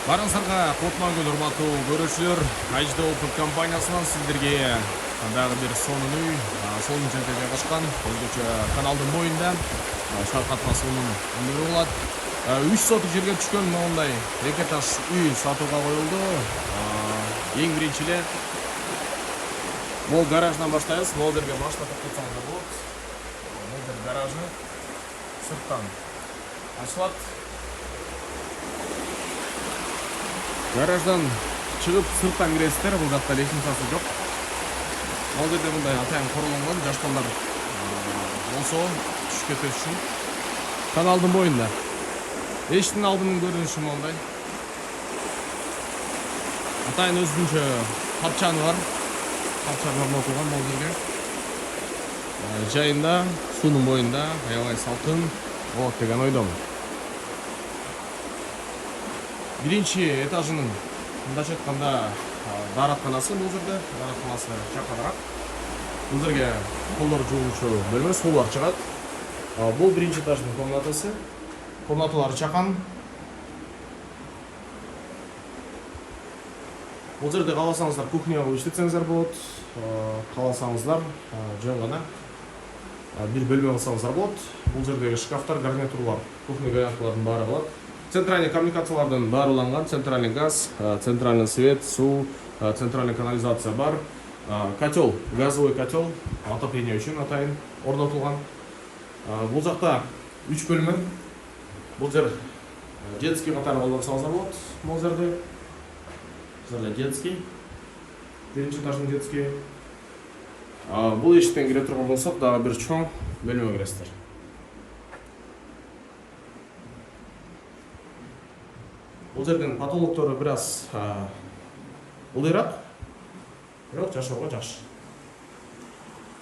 Барыңыздарга котмангүл урматтуу көрүүчүлөр, HD Open компаниясынан сиздерге дагы бир сонун үй, сонун жерде жайгашкан өзгөчө каналдын боюнда шаркатма сонун үйлөр болот. 3 сотук жерге түшкөн мондай эки этаж үй сатууга коюлду. Эң биринчи эле могул гараждан баштайбыз. Могул жерге баштап кетсеңиздер болот. Могул гаражы сырттан ачылат. Гараждан чыгып сырттан киресиздер. Бул жакта лестницасы жок. Ал жерде мындай атайын коруланган жаш балдар болсо түшүп кетпеш үчүн каналдын боюнда. Эшиктин алдынын көрүнүшү мондай. Атайын өзүнчө тапчаны бар. Тапчаны орнотулган могул жерге. Жайында, суунун боюнда аябай салкын болот деген ойдомун. Биринчи этажынын мындайча айтканда дааратканасы бул жерде, дааратканасы жаканыраак. Бул жерге колдор жуучу бөлмө суулар чыгат. Бул биринчи этаждын комнатасы. Комнаталары чакан. Бул жерде кааласаңыздар кухня кылып иштетсеңиздер болот. Кааласаңыздар жөн гана бир бөлмө кылсаңыздар болот. Бул жердеги шкафтар, гарнитурлар, кухня гарнитурлардын баары болот. Центральный коммуникациялардан баарыланган, центральный газ, центральный свет, суу, центральный канализация бар. Котел, газовый котел, отопление үчүн атайын орнотулган. Бул жакта 3 бөлмө. Бул жер детский катары колдонсоңуздар болот. Бул жерде детский. Биринчи этаждын детский. Бул эшиктен кире турган болсок, дагы бир чоң бөлмөгө киресиздер. Бул жердин потолоктору бир аз ылдыйраак, бирок жашоого жакшы.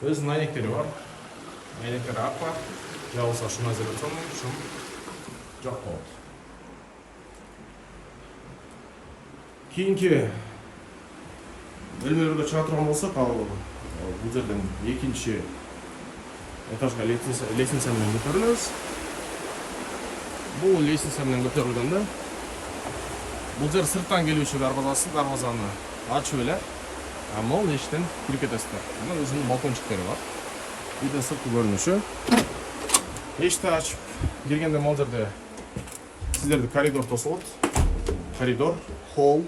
Өзүнүн айнектери бар. Айнектери акпа, же болбосо шумоизоляционный, шум жок болот. Кийинки бөлмөлөргө чыга турган болсок, бул жерден экинчи этажга лестница менен көтөрүлөбүз. Бул лестница менен көтөрүлгөндө бул жер сырттан келүүчү дарбазасы, дарбазаны ачып эле могул эшиктен кирип кетесиздер. Мына өзүнүн балкончиктери бар. Үйдөн сырткы көрүнүшү. Эшикти ачып киргенде могул жерде сиздерди коридор тосулат. Коридор, холл,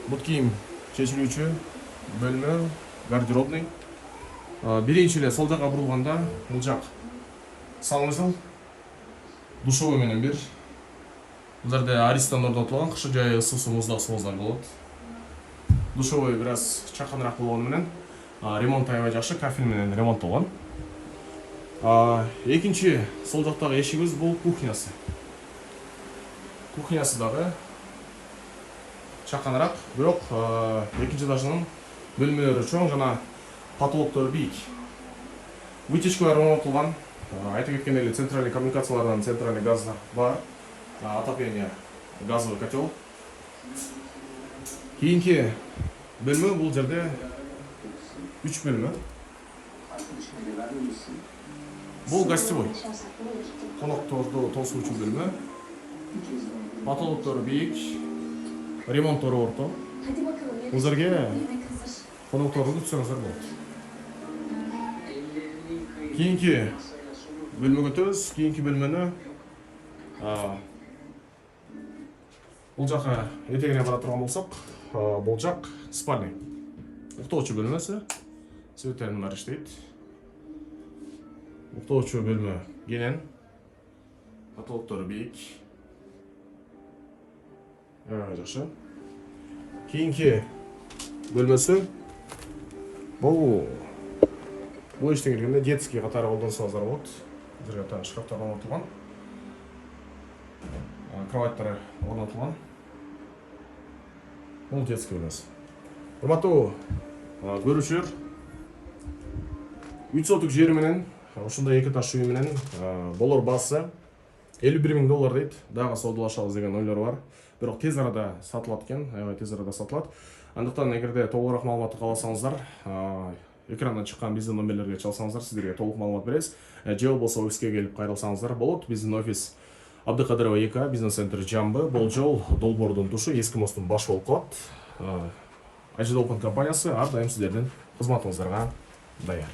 бут кийим чечилүүчү бөлмө, гардеробный. Биринчи эле сол жакка бурулганда бул жак санузел, душевой менен бир. Бул жерде аристан орнотулган, кышы жайы ысуусу муздак сууздар болот. Душевой бир аз чаканыраак болгону менен ремонт аябай жакшы, кафель менен ремонттолгон. Экинчи сол жактагы эшигибиз бул кухнясы. Кухнясы дагы чаканыраак, бирок экинчи этажынын бөлмөлөрү чоң жана потолоктору бийик. Вытяжкалар орнотулган. Айта кеткендей эле центральный коммуникациялардан центральный газ бар. Отопление, газовый котел. Кийинки бөлмө бул жерде 3 бөлмө. Бул гостевой. Конокторду тосуучу бөлмө. Потолоктору бийик, ремонттору орто. Бул жерге конокторду күтсөңүздөр болот. Кийинки бөлмөгө өтөбүз. Кийинки бөлмөнү бул жака этегине бара турган болсок, бул жак спальня. Уктоочу бөлмөсү. Светтердин баары иштейт. Уктоочу бөлмө кенен. Потолоктору бийик. Жакшы. Кийинки бөлмөсү бул эштен киргенде детский катары колдонсоңуздар болот. Бул жерге так шкафтар орнотулган. Кроваттары орнотулган. Бул детский бөлмөсү. Урматтуу көрүүчүлөр, 3 сотук жери менен ушундай эки этаж үй менен болор баасы $51,000 дейт. Дагы соодалашабыз деген ойлор бар. Бирок тез арада сатылат экен, аябай тез арада сатылат. Андыктан эгерде толугураак маалыматты кааласаңыздар, экрандан чыккан биздин номерлерге чалсаңыздар, сиздерге толук маалымат беребиз. Же болбосо офиске келип кайрылсаңыздар болот. Биздин офис Абдыкадырова 2 бизнес центр Жамбы. Бұл жол Долбордун тушу Ескі мостун баш болуп калат. Ажидолпан компаниясы ар дайым сиздердин кызматыңыздарга даяр.